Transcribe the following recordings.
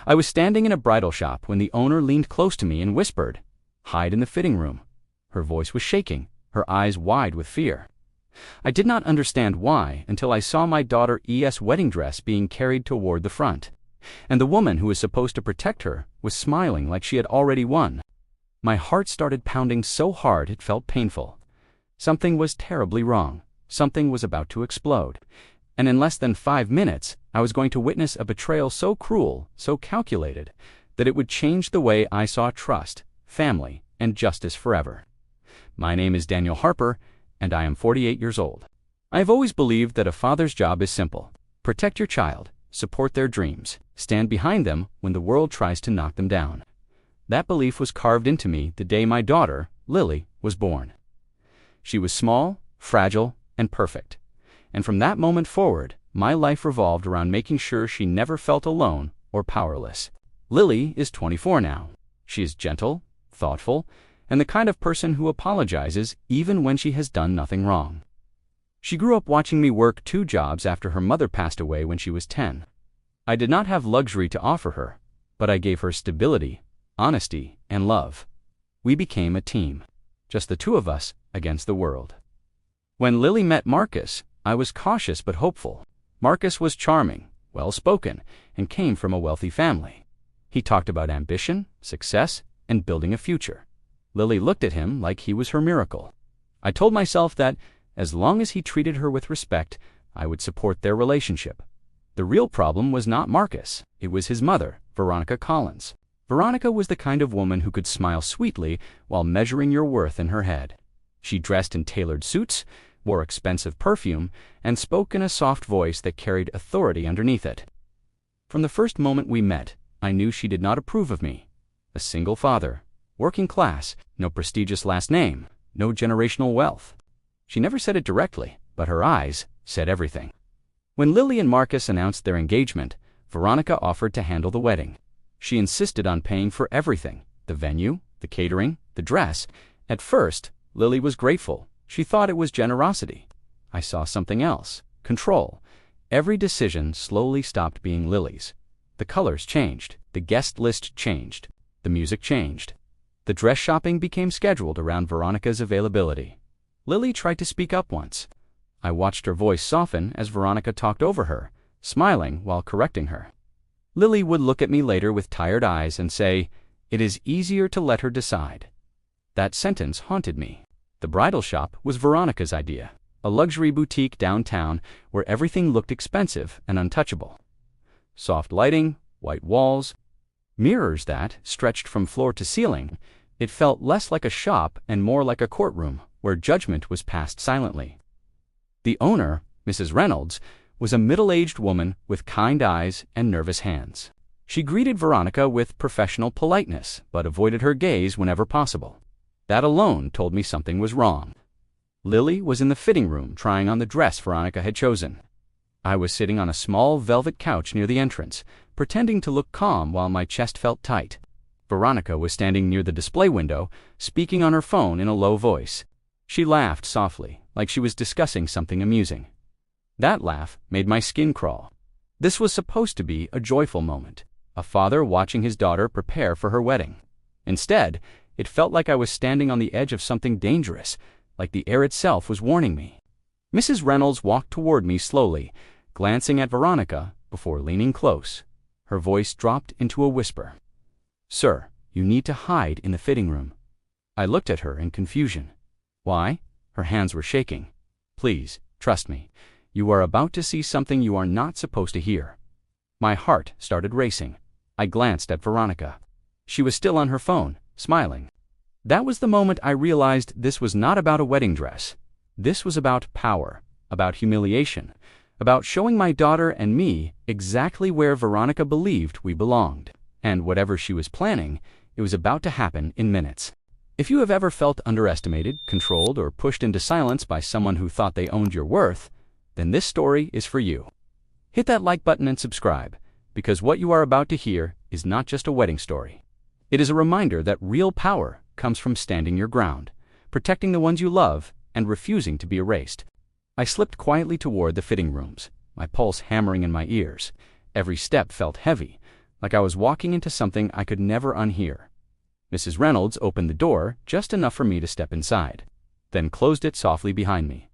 I was standing in a bridal shop when the owner leaned close to me and whispered, "Hide in the fitting room." Her voice was shaking, her eyes wide with fear. I did not understand why until I saw my daughter's wedding dress being carried toward the front, and the woman who was supposed to protect her was smiling like she had already won. My heart started pounding so hard it felt painful. Something was terribly wrong. Something was about to explode. And in less than 5 minutes, I was going to witness a betrayal so cruel, so calculated, that it would change the way I saw trust, family, and justice forever. My name is Daniel Harper, and I am 48 years old. I have always believed that a father's job is simple. Protect your child, support their dreams, stand behind them when the world tries to knock them down. That belief was carved into me the day my daughter, Lily, was born. She was small, fragile, and perfect. And from that moment forward, my life revolved around making sure she never felt alone or powerless. Lily is 24 now. She is gentle, thoughtful, and the kind of person who apologizes even when she has done nothing wrong. She grew up watching me work 2 jobs after her mother passed away when she was 10. I did not have luxury to offer her, but I gave her stability, honesty, and love. We became a team, just the 2 of us against the world. When Lily met Marcus, I was cautious but hopeful. Marcus was charming, well-spoken, and came from a wealthy family. He talked about ambition, success, and building a future. Lily looked at him like he was her miracle. I told myself that, as long as he treated her with respect, I would support their relationship. The real problem was not Marcus. It was his mother, Veronica Collins. Veronica was the kind of woman who could smile sweetly while measuring your worth in her head. She dressed in tailored suits, wore expensive perfume, and spoke in a soft voice that carried authority underneath it. From the first moment we met, I knew she did not approve of me. A single father, working class, no prestigious last name, no generational wealth. She never said it directly, but her eyes said everything. When Lily and Marcus announced their engagement, Veronica offered to handle the wedding. She insisted on paying for everything: the venue, the catering, the dress. At first, Lily was grateful. She thought it was generosity. I saw something else: control. Every decision slowly stopped being Lily's. The colors changed, the guest list changed, the music changed. The dress shopping became scheduled around Veronica's availability. Lily tried to speak up once. I watched her voice soften as Veronica talked over her, smiling while correcting her. Lily would look at me later with tired eyes and say, "It is easier to let her decide." That sentence haunted me. The bridal shop was Veronica's idea, a luxury boutique downtown where everything looked expensive and untouchable. Soft lighting, white walls, mirrors that stretched from floor to ceiling. It felt less like a shop and more like a courtroom where judgment was passed silently. The owner, Mrs. Reynolds, was a middle-aged woman with kind eyes and nervous hands. She greeted Veronica with professional politeness, but avoided her gaze whenever possible. That alone told me something was wrong. Lily was in the fitting room trying on the dress Veronica had chosen. I was sitting on a small velvet couch near the entrance, pretending to look calm while my chest felt tight. Veronica was standing near the display window, speaking on her phone in a low voice. She laughed softly, like she was discussing something amusing. That laugh made my skin crawl. This was supposed to be a joyful moment, a father watching his daughter prepare for her wedding. Instead, it felt like I was standing on the edge of something dangerous, like the air itself was warning me. Mrs. Reynolds walked toward me slowly, glancing at Veronica before leaning close. Her voice dropped into a whisper. "Sir, you need to hide in the fitting room." I looked at her in confusion. "Why?" Her hands were shaking. "Please, trust me. You are about to see something you are not supposed to hear." My heart started racing. I glanced at Veronica. She was still on her phone, smiling. That was the moment I realized this was not about a wedding dress. This was about power, about humiliation, about showing my daughter and me exactly where Veronica believed we belonged. And whatever she was planning, it was about to happen in minutes. If you have ever felt underestimated, controlled, or pushed into silence by someone who thought they owned your worth, then this story is for you. Hit that like button and subscribe, because what you are about to hear is not just a wedding story. It is a reminder that real power comes from standing your ground, protecting the ones you love, and refusing to be erased. I slipped quietly toward the fitting rooms, my pulse hammering in my ears. Every step felt heavy, like I was walking into something I could never unhear. Mrs. Reynolds opened the door just enough for me to step inside, then closed it softly behind me.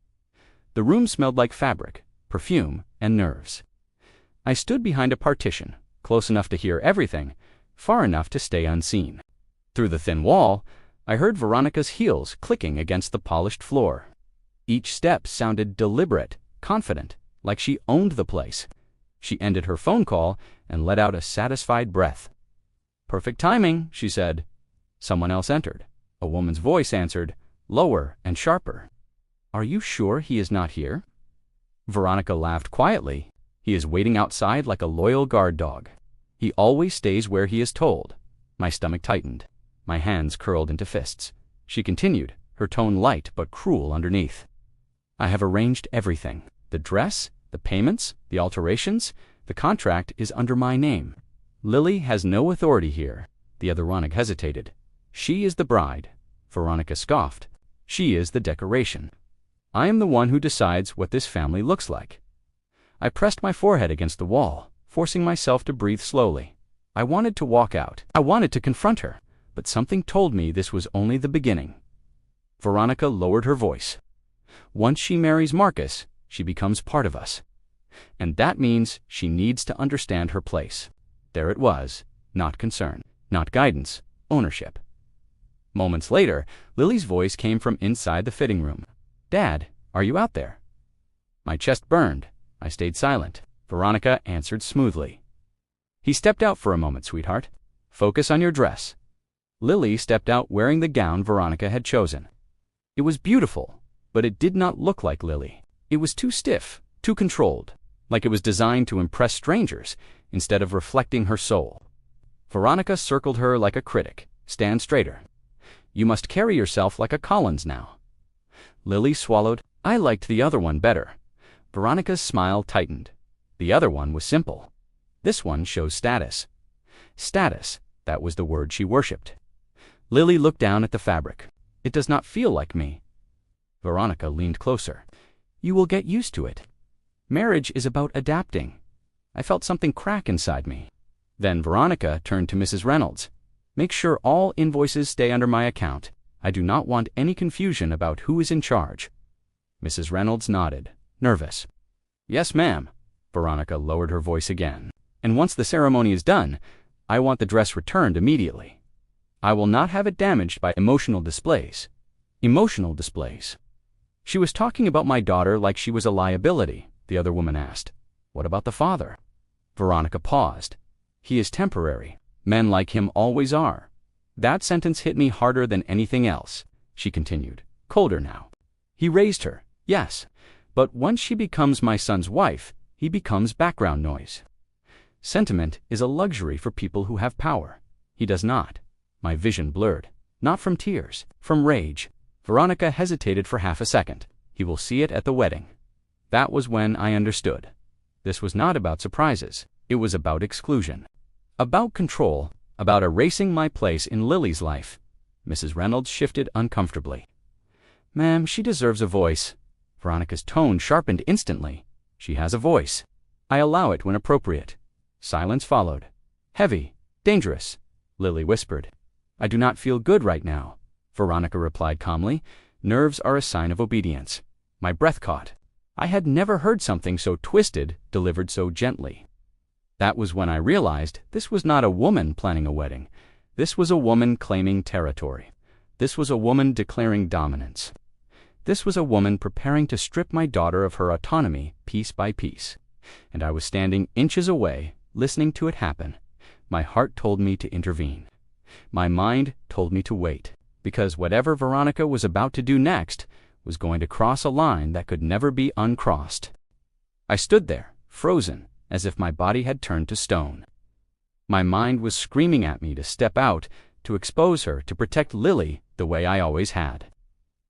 The room smelled like fabric, perfume, and nerves. I stood behind a partition, close enough to hear everything, far enough to stay unseen. Through the thin wall, I heard Veronica's heels clicking against the polished floor. Each step sounded deliberate, confident, like she owned the place. She ended her phone call and let out a satisfied breath. "Perfect timing," she said. Someone else entered. A woman's voice answered, lower and sharper. "Are you sure he is not here?" Veronica laughed quietly. "He is waiting outside like a loyal guard dog. He always stays where he is told." My stomach tightened. My hands curled into fists. She continued, her tone light but cruel underneath. "I have arranged everything. The dress, the payments, the alterations, the contract is under my name. Lily has no authority here." The other Veronica hesitated. "She is the bride." Veronica scoffed. "She is the decoration. I am the one who decides what this family looks like." I pressed my forehead against the wall, forcing myself to breathe slowly. I wanted to walk out. I wanted to confront her, but something told me this was only the beginning. Veronica lowered her voice. "Once she marries Marcus, she becomes part of us. And that means she needs to understand her place." There it was, not concern, not guidance, ownership. Moments later, Lily's voice came from inside the fitting room. "Dad, are you out there?" My chest burned. I stayed silent. Veronica answered smoothly. "He stepped out for a moment, sweetheart. Focus on your dress." Lily stepped out wearing the gown Veronica had chosen. It was beautiful, but it did not look like Lily. It was too stiff, too controlled, like it was designed to impress strangers instead of reflecting her soul. Veronica circled her like a critic. "Stand straighter. You must carry yourself like a Collins now." Lily swallowed. "I liked the other one better." Veronica's smile tightened. The other one was simple. This one shows status. Status, that was the word she worshipped. Lily looked down at the fabric. "It does not feel like me." Veronica leaned closer. "You will get used to it. Marriage is about adapting." I felt something crack inside me. Then Veronica turned to Mrs. Reynolds. "Make sure all invoices stay under my account. I do not want any confusion about who is in charge." Mrs. Reynolds nodded, nervous. "Yes, ma'am." Veronica lowered her voice again. "And once the ceremony is done, I want the dress returned immediately. I will not have it damaged by emotional displays." Emotional displays. "She was talking about my daughter like she was a liability," the other woman asked. "What about the father?" Veronica paused. "He is temporary. Men like him always are." That sentence hit me harder than anything else. She continued, colder now. "He raised her, yes, but once she becomes my son's wife, he becomes background noise. Sentiment is a luxury for people who have power. He does not." My vision blurred. "Not from tears, from rage." Veronica hesitated for half a second. "He will see it at the wedding." That was when I understood. This was not about surprises. It was about exclusion. About control. About erasing my place in Lily's life. Mrs. Reynolds shifted uncomfortably. "Ma'am, she deserves a voice." Veronica's tone sharpened instantly. "She has a voice. I allow it when appropriate." Silence followed. "Heavy, dangerous," Lily whispered. "I do not feel good right now," Veronica replied calmly. "Nerves are a sign of obedience." My breath caught. I had never heard something so twisted, delivered so gently. That was when I realized this was not a woman planning a wedding. This was a woman claiming territory. This was a woman declaring dominance. This was a woman preparing to strip my daughter of her autonomy piece by piece. And I was standing inches away, listening to it happen. My heart told me to intervene. My mind told me to wait, because whatever Veronica was about to do next was going to cross a line that could never be uncrossed. I stood there, frozen, as if my body had turned to stone. My mind was screaming at me to step out, to expose her, to protect Lily the way I always had.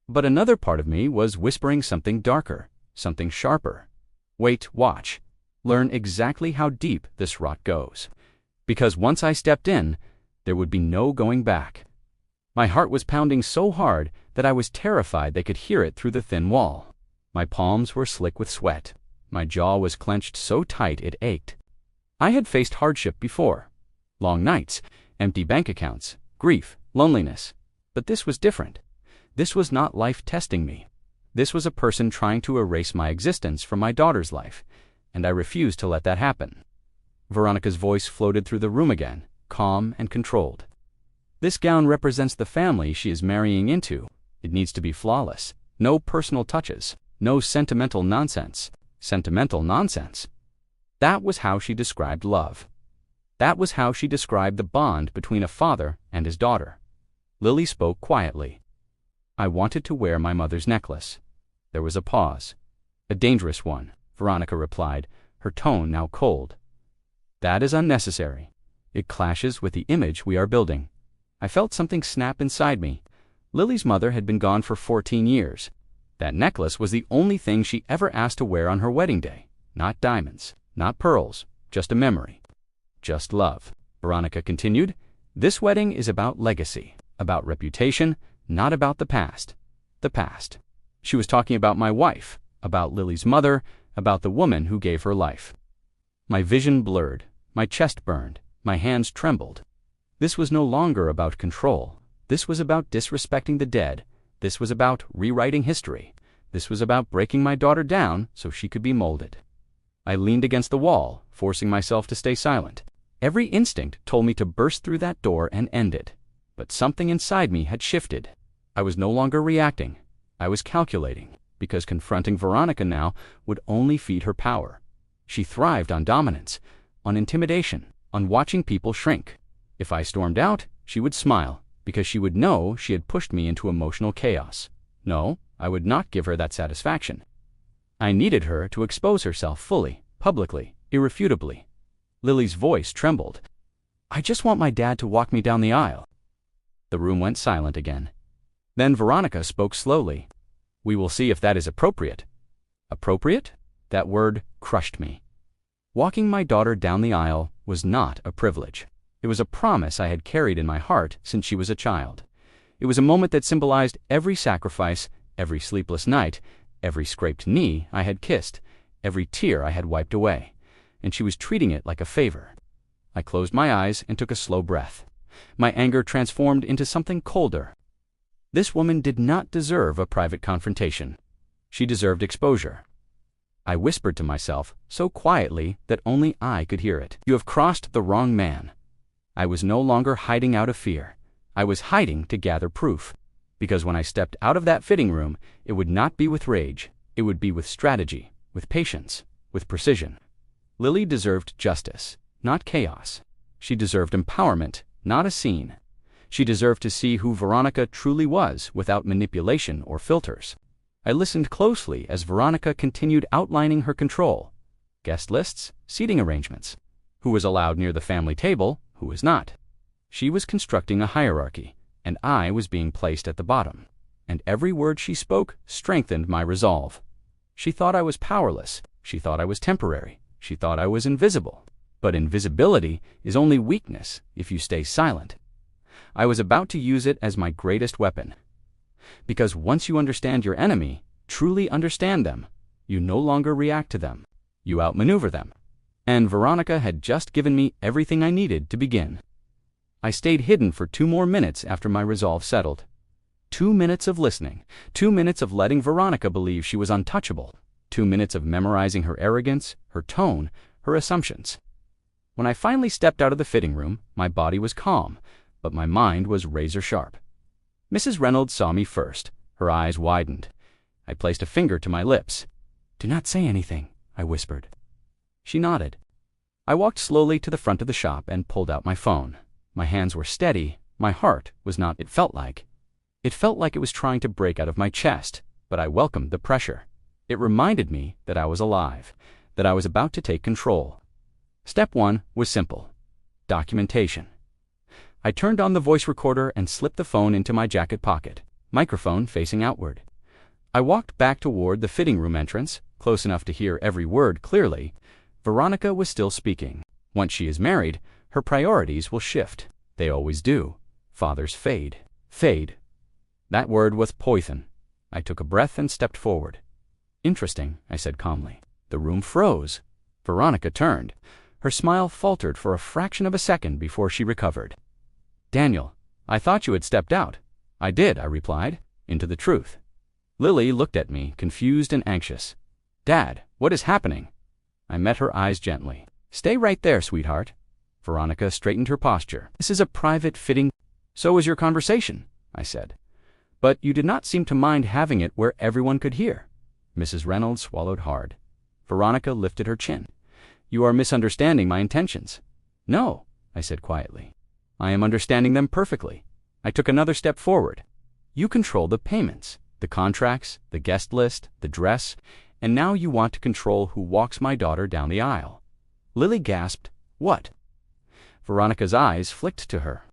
But another part of me was whispering something darker, something sharper. Wait, watch. Learn exactly how deep this rot goes. Because once I stepped in, there would be no going back. My heart was pounding so hard that I was terrified they could hear it through the thin wall. My palms were slick with sweat. My jaw was clenched so tight it ached. I had faced hardship before. long nights, empty bank accounts, grief, loneliness. But this was different. This was not life testing me. This was a person trying to erase my existence from my daughter's life, and I refused to let that happen. Veronica's voice floated through the room again, calm and controlled. This gown represents the family she is marrying into. It needs to be flawless. No personal touches. No sentimental nonsense. Sentimental nonsense. That was how she described love. That was how she described the bond between a father and his daughter. Lily spoke quietly. I wanted to wear my mother's necklace. There was a pause. A dangerous one, Veronica replied, her tone now cold. That is unnecessary. It clashes with the image we are building. I felt something snap inside me. Lily's mother had been gone for 14 years. That necklace was the only thing she ever asked to wear on her wedding day. Not diamonds, not pearls, just a memory. Just love. Veronica continued. This wedding is about legacy, about reputation, not about the past. The past. She was talking about my wife, about Lily's mother, about the woman who gave her life. My vision blurred, my chest burned, my hands trembled. This was no longer about control. This was about disrespecting the dead. This was about rewriting history. This was about breaking my daughter down so she could be molded. I leaned against the wall, forcing myself to stay silent. Every instinct told me to burst through that door and end it. But something inside me had shifted. I was no longer reacting. I was calculating, because confronting Veronica now would only feed her power. She thrived on dominance, on intimidation, on watching people shrink. If I stormed out, she would smile, because she would know she had pushed me into emotional chaos. No, I would not give her that satisfaction. I needed her to expose herself fully, publicly, irrefutably. Lily's voice trembled. I just want my dad to walk me down the aisle. The room went silent again. Then Veronica spoke slowly. We will see if that is appropriate. Appropriate? That word crushed me. Walking my daughter down the aisle was not a privilege. It was a promise I had carried in my heart since she was a child. It was a moment that symbolized every sacrifice, every sleepless night, every scraped knee I had kissed, every tear I had wiped away, and she was treating it like a favor. I closed my eyes and took a slow breath. My anger transformed into something colder. This woman did not deserve a private confrontation. She deserved exposure. I whispered to myself, so quietly that only I could hear it. You have crossed the wrong man. I was no longer hiding out of fear. I was hiding to gather proof. Because when I stepped out of that fitting room, it would not be with rage. It would be with strategy, with patience, with precision. Lily deserved justice, not chaos. She deserved empowerment, not a scene. She deserved to see who Veronica truly was without manipulation or filters. I listened closely as Veronica continued outlining her control. Guest lists, seating arrangements. Who was allowed near the family table, who was not. She was constructing a hierarchy, and I was being placed at the bottom. And every word she spoke strengthened my resolve. She thought I was powerless. She thought I was temporary. She thought I was invisible. But invisibility is only weakness if you stay silent. I was about to use it as my greatest weapon. Because once you understand your enemy, truly understand them, you no longer react to them. You outmaneuver them. And Veronica had just given me everything I needed to begin. I stayed hidden for 2 more minutes after my resolve settled. 2 minutes of listening. 2 minutes of letting Veronica believe she was untouchable. 2 minutes of memorizing her arrogance, her tone, her assumptions. When I finally stepped out of the fitting room, my body was calm, but my mind was razor sharp. Mrs. Reynolds saw me first. Her eyes widened. I placed a finger to my lips. Do not say anything, I whispered. She nodded. I walked slowly to the front of the shop and pulled out my phone. My hands were steady. My heart was not. It felt like it was trying to break out of my chest, but I welcomed the pressure. It reminded me that I was alive, that I was about to take control. Step 1 was simple. Documentation. I turned on the voice recorder and slipped the phone into my jacket pocket, microphone facing outward. I walked back toward the fitting room entrance, close enough to hear every word clearly. Veronica was still speaking. Once she is married, her priorities will shift. They always do. Fathers fade. Fade. That word was poison. I took a breath and stepped forward. Interesting, I said calmly. The room froze. Veronica turned. Her smile faltered for a fraction of a second before she recovered. "Daniel, I thought you had stepped out." "I did," I replied, into the truth. Lily looked at me, confused and anxious. "Dad, what is happening?" I met her eyes gently. "Stay right there, sweetheart." Veronica straightened her posture. "This is a private fitting." "So is your conversation," I said. "But you did not seem to mind having it where everyone could hear." Mrs. Reynolds swallowed hard. Veronica lifted her chin. "You are misunderstanding my intentions." "No," I said quietly. "I am understanding them perfectly." I took another step forward. "You control the payments, the contracts, the guest list, the dress, and now you want to control who walks my daughter down the aisle." Lily gasped, "What?" Veronica's eyes flicked to her.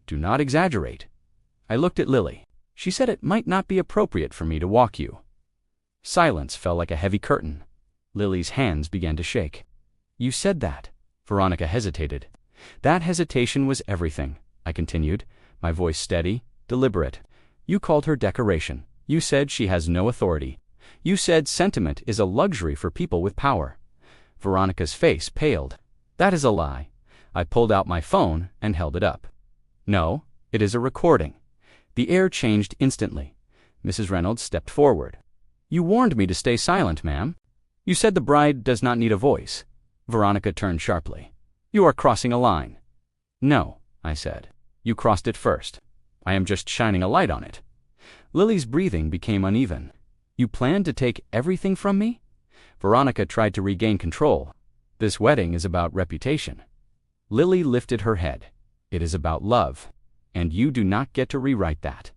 "Do not exaggerate." I looked at Lily. "She said it might not be appropriate for me to walk you." Silence fell like a heavy curtain. Lily's hands began to shake. "You said that." Veronica hesitated. "That hesitation was everything," I continued, my voice steady, deliberate. "You called her decoration. You said she has no authority. You said sentiment is a luxury for people with power." Veronica's face paled. "That is a lie." I pulled out my phone and held it up. "No, it is a recording." The air changed instantly. Mrs. Reynolds stepped forward. "You warned me to stay silent, ma'am. You said the bride does not need a voice." Veronica turned sharply. "You are crossing a line." "No," I said. "You crossed it first. I am just shining a light on it." Lily's breathing became uneven. "You plan to take everything from me?" Veronica tried to regain control. "This wedding is about reputation." Lily lifted her head. "It is about love, and you do not get to rewrite that."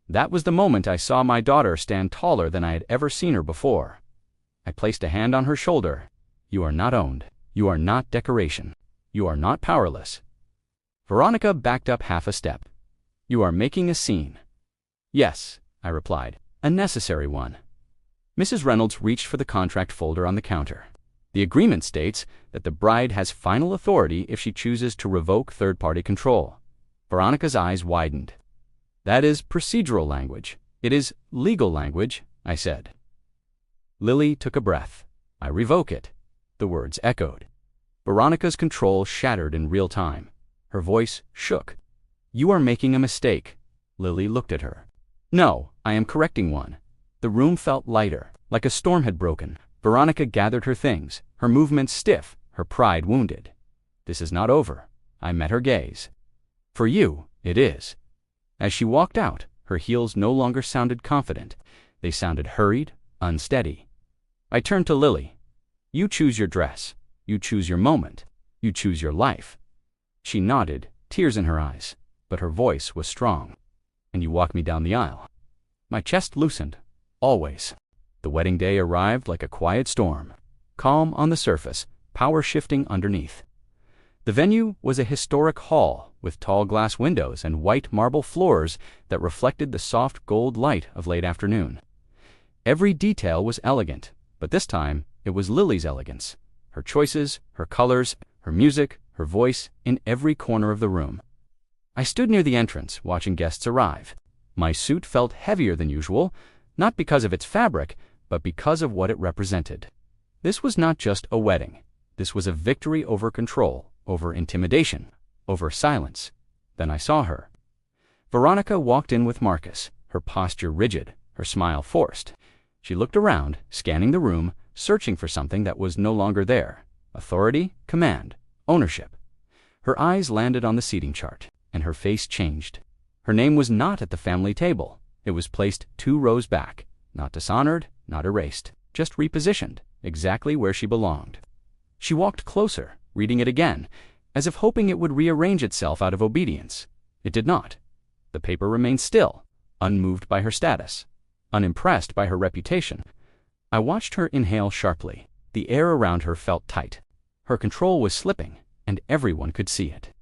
That was the moment I saw my daughter stand taller than I had ever seen her before. I placed a hand on her shoulder. "You are not owned. You are not decoration. You are not powerless." Veronica backed up half a step. "You are making a scene." "Yes," I replied, "a necessary one." Mrs. Reynolds reached for the contract folder on the counter. "The agreement states that the bride has final authority if she chooses to revoke third-party control." Veronica's eyes widened. "That is procedural language. It is legal language," I said. Lily took a breath. "I revoke it." The words echoed. Veronica's control shattered in real time. Her voice shook. "You are making a mistake." Lily looked at her. "No, I am correcting one." The room felt lighter, like a storm had broken. Veronica gathered her things, her movements stiff, her pride wounded. "This is not over." I met her gaze. "For you, it is." As she walked out, her heels no longer sounded confident. They sounded hurried, unsteady. I turned to Lily. "You choose your dress. You choose your moment. You choose your life." She nodded, tears in her eyes, but her voice was strong. "And you walk me down the aisle." My chest loosened. Always. The wedding day arrived like a quiet storm. Calm on the surface, power shifting underneath. The venue was a historic hall with tall glass windows and white marble floors that reflected the soft gold light of late afternoon. Every detail was elegant, but this time it was Lily's elegance. Her choices, her colors, her music, her voice, in every corner of the room. I stood near the entrance, watching guests arrive. My suit felt heavier than usual, not because of its fabric, but because of what it represented. This was not just a wedding. This was a victory over control, over intimidation, over silence. Then I saw her. Veronica walked in with Marcus, her posture rigid, her smile forced. She looked around, scanning the room, searching for something that was no longer there. Authority, command, ownership. Her eyes landed on the seating chart, and her face changed. Her name was not at the family table. It was placed 2 rows back, not dishonored, not erased, just repositioned, exactly where she belonged. She walked closer, reading it again, as if hoping it would rearrange itself out of obedience. It did not. The paper remained still, unmoved by her status, unimpressed by her reputation. I watched her inhale sharply. The air around her felt tight. Her control was slipping, and everyone could see it.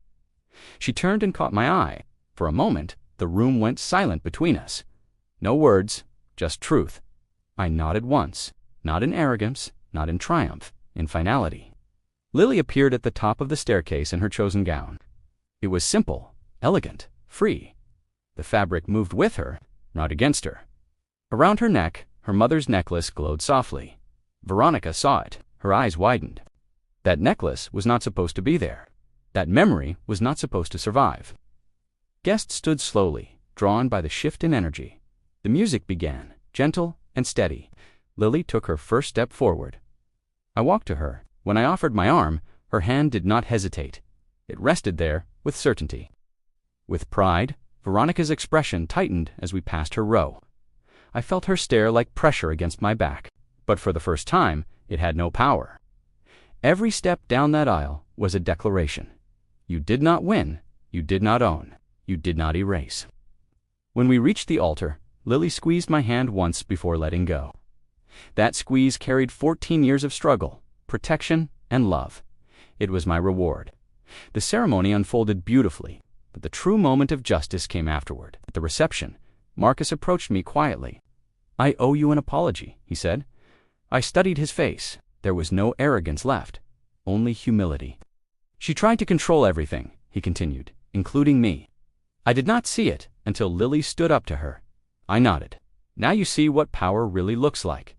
She turned and caught my eye. For a moment, the room went silent between us. No words, just truth. I nodded once, not in arrogance, not in triumph, in finality. Lily appeared at the top of the staircase in her chosen gown. It was simple, elegant, free. The fabric moved with her, not against her. Around her neck, her mother's necklace glowed softly. Veronica saw it. Her eyes widened. That necklace was not supposed to be there. That memory was not supposed to survive. Guests stood slowly, drawn by the shift in energy. The music began, gentle and steady. Lily took her first step forward. I walked to her. When I offered my arm, her hand did not hesitate. It rested there with certainty. With pride, Veronica's expression tightened as we passed her row. I felt her stare like pressure against my back, but for the first time, it had no power. Every step down that aisle was a declaration. You did not win, you did not own, you did not erase. When we reached the altar, Lily squeezed my hand once before letting go. That squeeze carried 14 years of struggle, protection, and love. It was my reward. The ceremony unfolded beautifully, but the true moment of justice came afterward. At the reception, Marcus approached me quietly. "I owe you an apology," he said. I studied his face. There was no arrogance left, only humility. "She tried to control everything," he continued, "including me. I did not see it until Lily stood up to her." I nodded. "Now you see what power really looks like."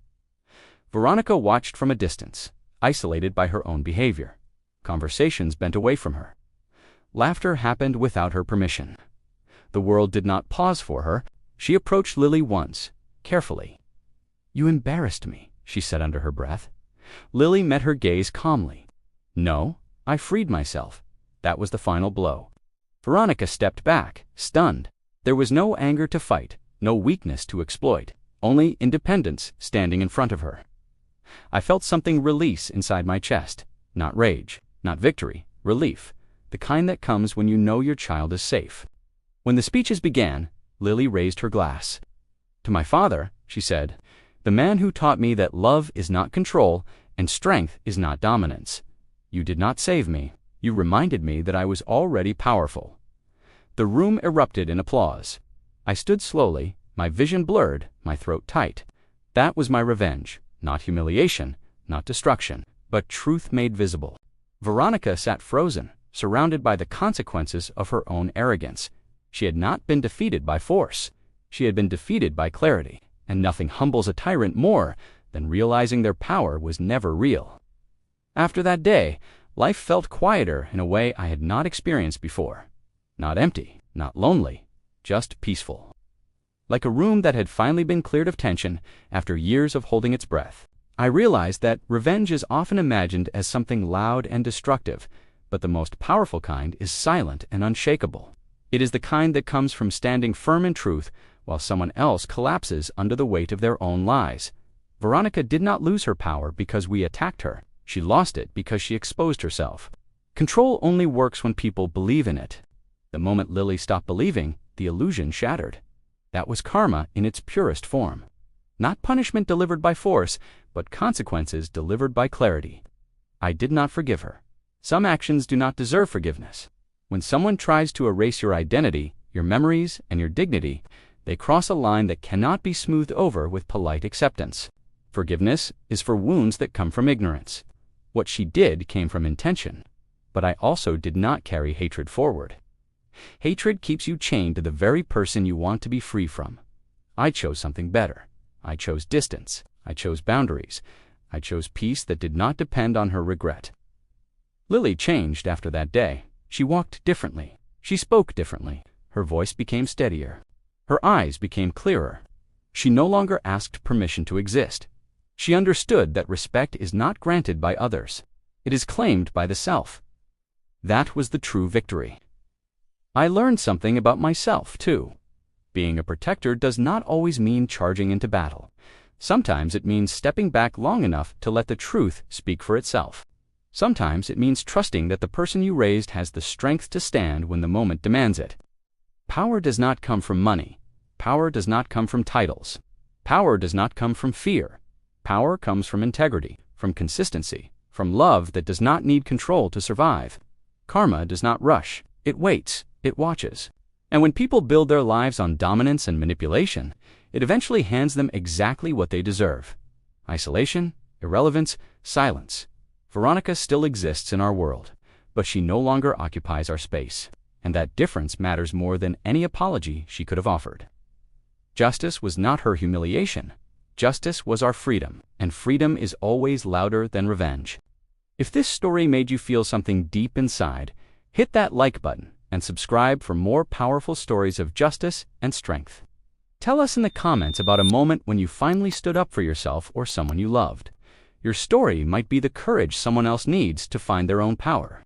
Veronica watched from a distance, isolated by her own behavior. Conversations bent away from her. Laughter happened without her permission. The world did not pause for her. She approached Lily once, carefully. "You embarrassed me," she said under her breath. Lily met her gaze calmly. "No, I freed myself." That was the final blow. Veronica stepped back, stunned. There was no anger to fight, no weakness to exploit, only independence standing in front of her. I felt something release inside my chest. Not rage, not victory, relief, the kind that comes when you know your child is safe. When the speeches began, Lily raised her glass. "To my father," she said, "the man who taught me that love is not control and strength is not dominance. You did not save me. You reminded me that I was already powerful." The room erupted in applause. I stood slowly, my vision blurred, my throat tight. That was my revenge, not humiliation, not destruction, but truth made visible. Veronica sat frozen, surrounded by the consequences of her own arrogance. She had not been defeated by force. She had been defeated by clarity, and nothing humbles a tyrant more than realizing their power was never real. After that day, life felt quieter in a way I had not experienced before. Not empty, not lonely, just peaceful. Like a room that had finally been cleared of tension after years of holding its breath. I realized that revenge is often imagined as something loud and destructive, but the most powerful kind is silent and unshakable. It is the kind that comes from standing firm in truth while someone else collapses under the weight of their own lies. Veronica did not lose her power because we attacked her. She lost it because she exposed herself. Control only works when people believe in it. The moment Lily stopped believing, the illusion shattered. That was karma in its purest form. Not punishment delivered by force, but consequences delivered by clarity. I did not forgive her. Some actions do not deserve forgiveness. When someone tries to erase your identity, your memories, and your dignity, they cross a line that cannot be smoothed over with polite acceptance. Forgiveness is for wounds that come from ignorance. What she did came from intention, but I also did not carry hatred forward. Hatred keeps you chained to the very person you want to be free from. I chose something better. I chose distance. I chose boundaries. I chose peace that did not depend on her regret. Lily changed after that day. She walked differently. She spoke differently. Her voice became steadier. Her eyes became clearer. She no longer asked permission to exist. She understood that respect is not granted by others. It is claimed by the self. That was the true victory. I learned something about myself, too. Being a protector does not always mean charging into battle. Sometimes it means stepping back long enough to let the truth speak for itself. Sometimes it means trusting that the person you raised has the strength to stand when the moment demands it. Power does not come from money. Power does not come from titles. Power does not come from fear. Power comes from integrity, from consistency, from love that does not need control to survive. Karma does not rush. It waits. It watches. And when people build their lives on dominance and manipulation, it eventually hands them exactly what they deserve. Isolation, irrelevance, silence. Veronica still exists in our world, but she no longer occupies our space, and that difference matters more than any apology she could have offered. Justice was not her humiliation. Justice was our freedom, and freedom is always louder than revenge. If this story made you feel something deep inside, hit that like button and subscribe for more powerful stories of justice and strength. Tell us in the comments about a moment when you finally stood up for yourself or someone you loved. Your story might be the courage someone else needs to find their own power.